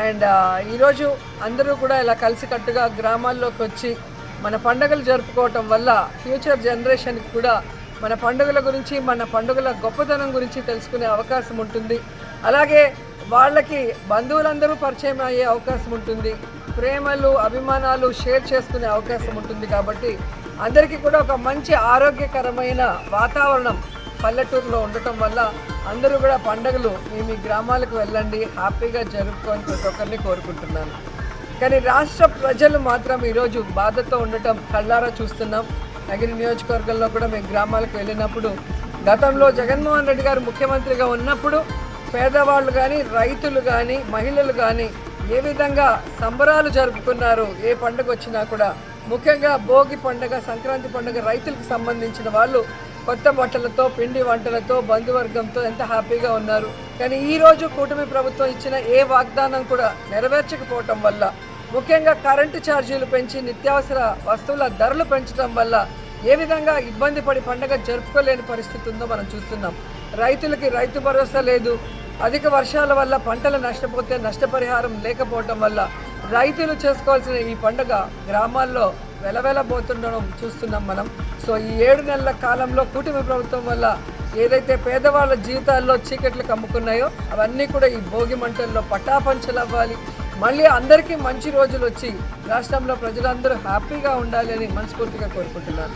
And ఈరోజు అందరూ కూడా ఇలా కలిసికట్టుగా గ్రామాల్లోకి వచ్చి మన పండుగలు జరుపుకోవటం వల్ల ఫ్యూచర్ జనరేషన్కి కూడా మన పండుగల గురించి, మన పండుగల గొప్పతనం గురించి తెలుసుకునే అవకాశం ఉంటుంది. అలాగే వాళ్ళకి బంధువులందరూ పరిచయం అయ్యే అవకాశం ఉంటుంది. ప్రేమలు, అభిమానాలు షేర్ చేసుకునే అవకాశం ఉంటుంది. కాబట్టి అందరికీ కూడా ఒక మంచి ఆరోగ్యకరమైన వాతావరణం పల్లెటూరులో ఉండటం వల్ల అందరూ కూడా పండుగలు మీ గ్రామాలకు వెళ్ళండి, హ్యాపీగా జరుపుకొని ప్రతి ఒక్కరిని కోరుకుంటున్నాను. కానీ రాష్ట్ర ప్రజలు మాత్రం ఈరోజు బాధతో ఉండటం కళ్ళారా చూస్తున్నాం. నగిరి నియోజకవర్గంలో కూడా మేము గ్రామాలకు వెళ్ళినప్పుడు గతంలో జగన్మోహన్ రెడ్డి గారు ముఖ్యమంత్రిగా ఉన్నప్పుడు పేదవాళ్ళు కానీ, రైతులు కానీ, మహిళలు కానీ ఏ విధంగా సంబరాలు జరుపుకున్నారు. ఏ పండుగ వచ్చినా కూడా, ముఖ్యంగా భోగి పండుగ, సంక్రాంతి పండుగ రైతులకు సంబంధించిన వాళ్ళు కొత్త బట్టలతో, పిండి వంటలతో, బంధువర్గంతో ఎంత హ్యాపీగా ఉన్నారు. కానీ ఈరోజు కూటమి ప్రభుత్వం ఇచ్చిన ఏ వాగ్దానం కూడా నెరవేర్చకపోవటం వల్ల, ముఖ్యంగా కరెంటు ఛార్జీలు పెంచి నిత్యావసర వస్తువుల ధరలు పెంచడం వల్ల ఏ విధంగా ఇబ్బంది పడి పండుగ జరుపుకోలేని పరిస్థితి ఉందో మనం చూస్తున్నాం. రైతులకి రైతు భరోసా లేదు. అధిక వర్షాల వల్ల పంటలు నష్టపోతే నష్టపరిహారం లేకపోవటం వల్ల రైతులు చేసుకోవాల్సిన ఈ పండుగ గ్రామాల్లో వెలవెలబోతుండడం చూస్తున్నాం మనం. సో ఈ 7 నెలల కాలంలో కూటమి ప్రభుత్వం వల్ల ఏదైతే పేదవాళ్ళ జీవితాల్లో చీకట్లు కమ్ముకున్నాయో అవన్నీ కూడా ఈ భోగి మంటల్లో పటాపంచలవ్వాలి. మళ్ళీ అందరికీ మంచి రోజులు వచ్చి రాష్ట్రంలో ప్రజలందరూ హ్యాపీగా ఉండాలి అని మనస్ఫూర్తిగా కోరుకుంటున్నాను.